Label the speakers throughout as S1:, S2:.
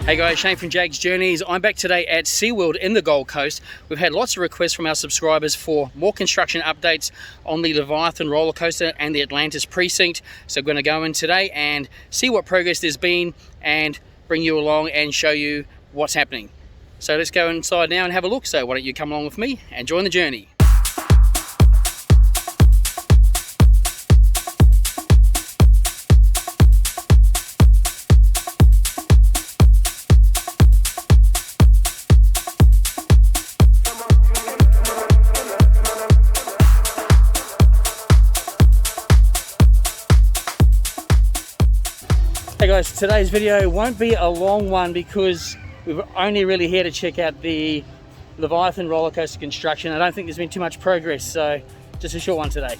S1: Hey guys, Shane from Jag's Journeys. I'm back today at Seaworld in the Gold Coast. We've had lots of requests from our subscribers for more construction updates on the Leviathan roller coaster and the Atlantis precinct. So I'm going to go in today and see what progress there's been and bring you along and show you what's happening. So let's go inside now and have a look. So why don't you come along with me and join the journey. Hey guys, today's video won't be a long one because we're only really here to check out the Leviathan roller coaster construction. I don't think there's been too much progress, so just a short one today.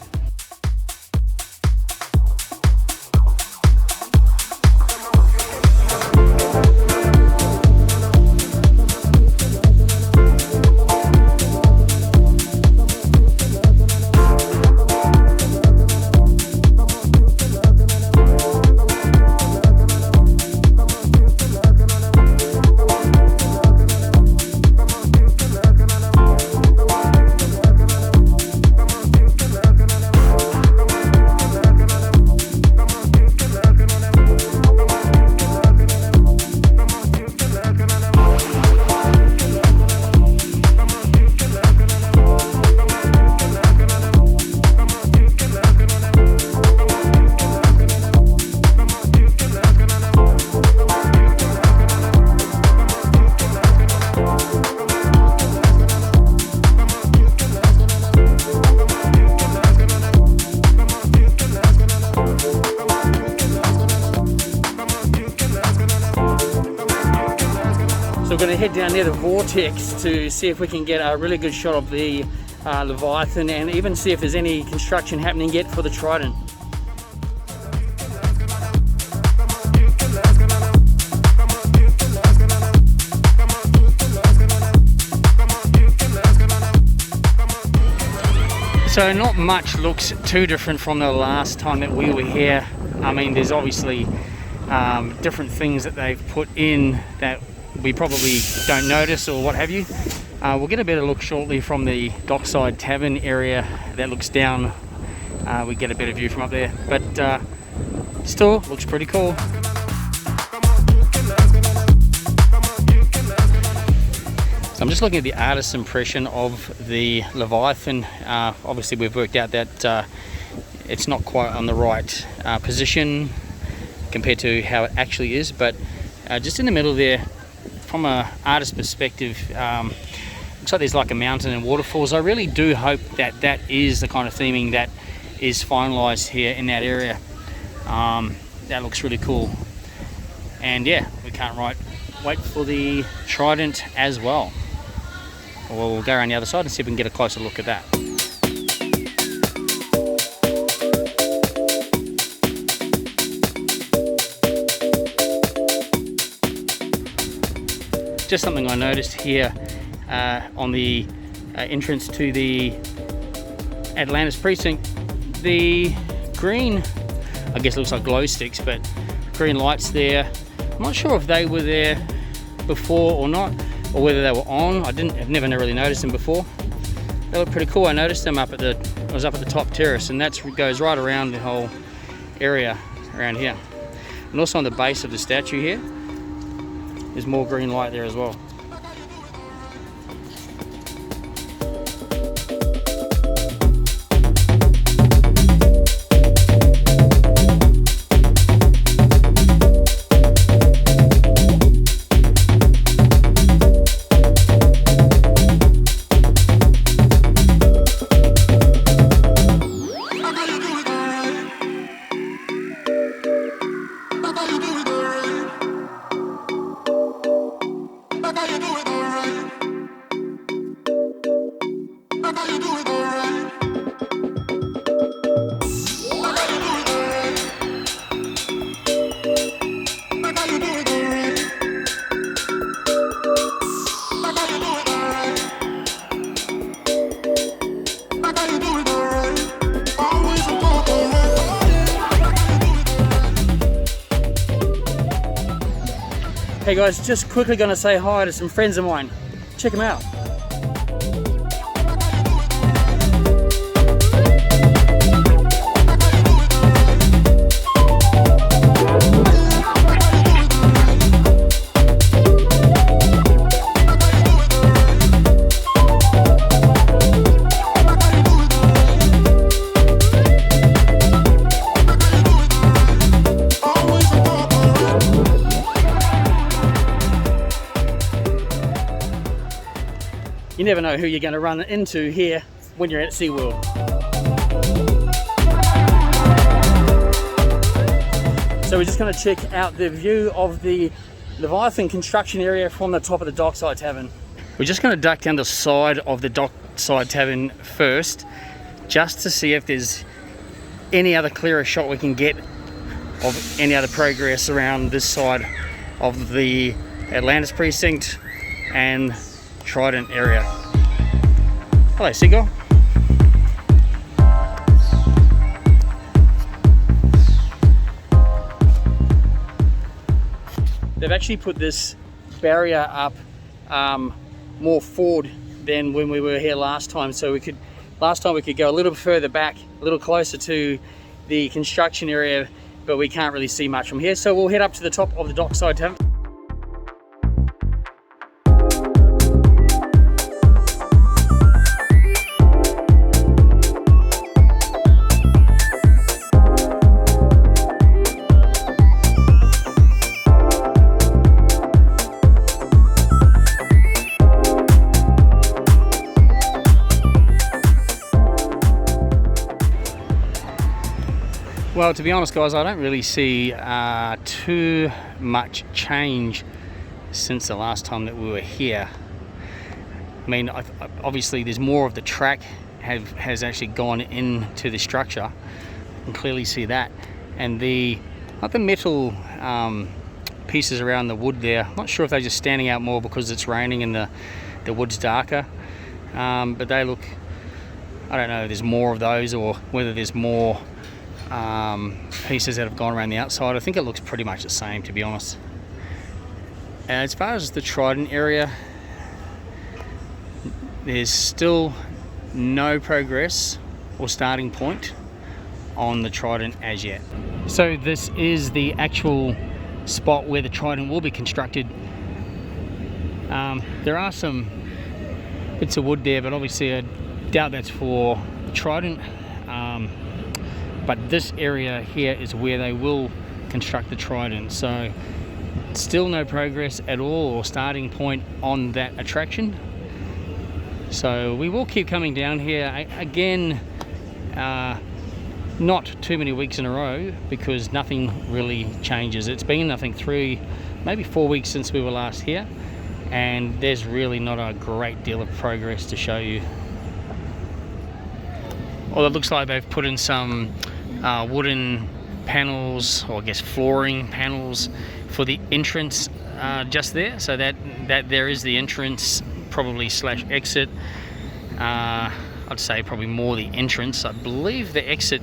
S1: So we're going to head down near the vortex to see if we can get a really good shot of the Leviathan and even see if there's any construction happening yet for the Trident. So not much looks too different from the last time that we were here. I mean, there's obviously different things that they've put in that we probably don't notice or what have you. We'll get a better look shortly from the dockside tavern area that looks down. We get a better view from up there, but still looks pretty cool. So I'm just looking at the artist's impression of the Leviathan. Obviously we've worked out that it's not quite on the right position compared to how it actually is, but just in the middle there, from an artist perspective, looks like there's like a mountain and waterfalls. I really do hope that that is the kind of theming that is finalized here in that area. That looks really cool. And yeah, we can't wait for the Trident as well. We'll go around the other side and see if we can get a closer look at that. Just something I noticed here on the entrance to the Atlantis precinct, the green, I guess it looks like glow sticks, but green lights there. I'm not sure if they were there before or not, or whether they were on. I've never really noticed them before. They look pretty cool. I noticed them I was up at the top terrace, and that goes right around the whole area around here. And also on the base of the statue here, there's more green light there as well.
S2: Bye.
S1: Hey guys, just quickly gonna say hi to some friends of mine. Check them out. You never know who you're going to run into here when you're at Seaworld. So we're just going to check out the view of the Leviathan construction area from the top of the dockside tavern. We're just going to duck down the side of the dockside tavern first, just to see if there's any other clearer shot we can get of any other progress around this side of the Atlantis precinct and Trident area. Hello, Seagull. They've actually put this barrier up more forward than when we were here last time, so we could go a little further back, a little closer to the construction area, but we can't really see much from here, so we'll head up to the top of the dockside tavern. Well, to be honest guys, I don't really see too much change since the last time that we were here. I mean, obviously there's more of the track has actually gone into the structure. You can clearly see that. And the metal pieces around the wood there, I'm not sure if they're just standing out more because it's raining and the wood's darker. But they look, I don't know if there's more of those or whether there's more pieces that have gone around the outside. I think it looks pretty much the same, to be honest. And as far as the Trident area, there's still no progress or starting point on the Trident as yet. So this is the actual spot where the Trident will be constructed. There are some bits of wood there, but obviously I doubt that's for the Trident. But this area here is where they will construct the Trident. So still no progress at all or starting point on that attraction. So we will keep coming down here again, not too many weeks in a row because nothing really changes. It's been, I think, 3, maybe 4 weeks since we were last here, and there's really not a great deal of progress to show you. Well, it looks like they've put in some wooden panels, or I guess flooring panels, for the entrance just there, so that there is the entrance, probably slash exit. I'd say probably more the entrance. I believe the exit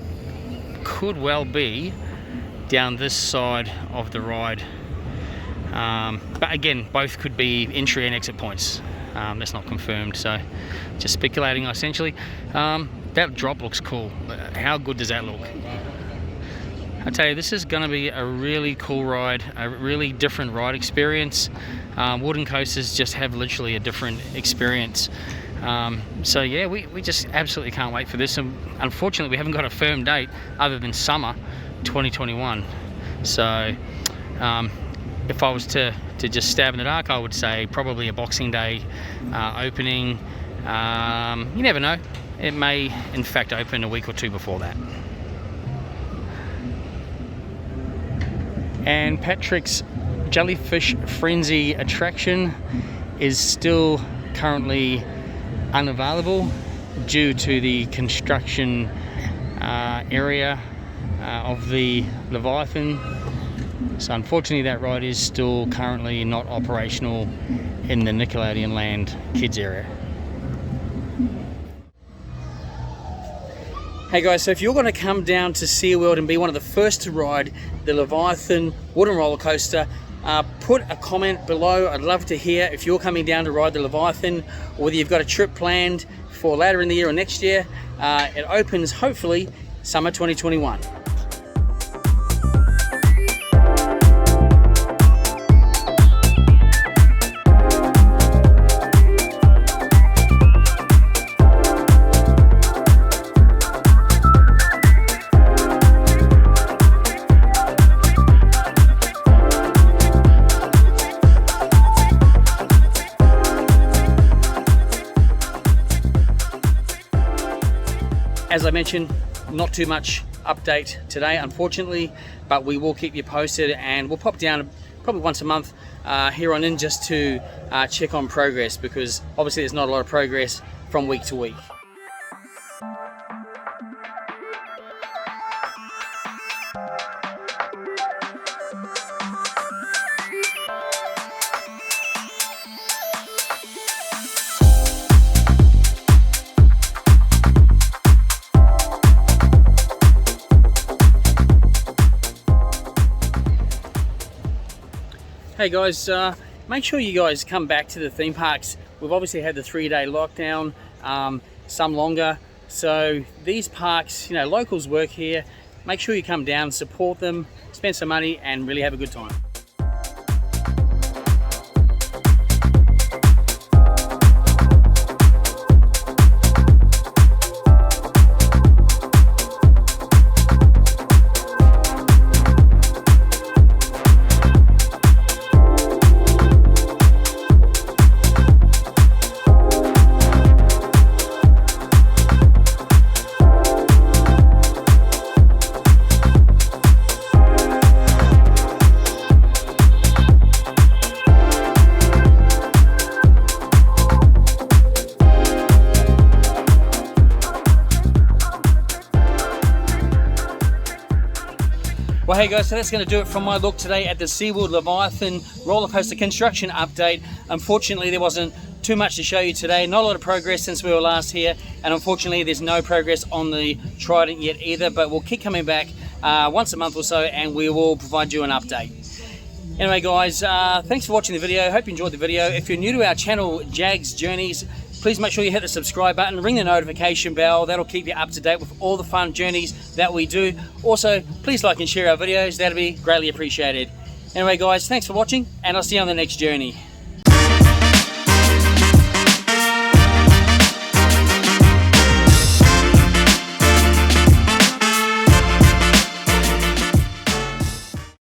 S1: could well be down this side of the ride, but again, both could be entry and exit points. That's not confirmed, so just speculating essentially. That drop looks cool. How good does that look? I tell you, this is going to be a really cool ride, a really different ride experience. Wooden coasters just have literally a different experience. So yeah, we just absolutely can't wait for this. And unfortunately, we haven't got a firm date other than summer 2021. So if I was to just stab in the dark, I would say probably a Boxing Day opening. You never know. It may, in fact, open a week or two before that. And Patrick's Jellyfish Frenzy attraction is still currently unavailable due to the construction area of the Leviathan. So unfortunately that ride is still currently not operational in the Nickelodeon Land kids area. Hey guys, so if you're going to come down to Seaworld and be one of the first to ride the Leviathan wooden roller coaster, Put a comment below. I'd love to hear if you're coming down to ride the Leviathan, or whether you've got a trip planned for later in the year or next year. It opens hopefully summer 2021. As I mentioned, not too much update today, unfortunately, but we will keep you posted, and we'll pop down probably once a month here on in just to check on progress, because obviously there's not a lot of progress from week to week. Hey guys, make sure you guys come back to the theme parks. We've obviously had the 3-day lockdown, some longer. So these parks, you know, locals work here. Make sure you come down, support them, spend some money, and really have a good time. Well, hey guys, so that's going to do it from my look today at the Seaworld Leviathan roller coaster construction update. Unfortunately, there wasn't too much to show you today. Not a lot of progress since we were last here, and unfortunately there's no progress on the Trident yet either, but we'll keep coming back once a month or so, and we will provide you an update. Anyway guys, thanks for watching the video. Hope you enjoyed the video. If you're new to our channel, Jags Journeys, please make sure you hit the subscribe button, ring the notification bell. That'll keep you up to date with all the fun journeys that we do. Also, please like and share our videos. That'll be greatly appreciated. Anyway guys, thanks for watching, and I'll see you on the next journey.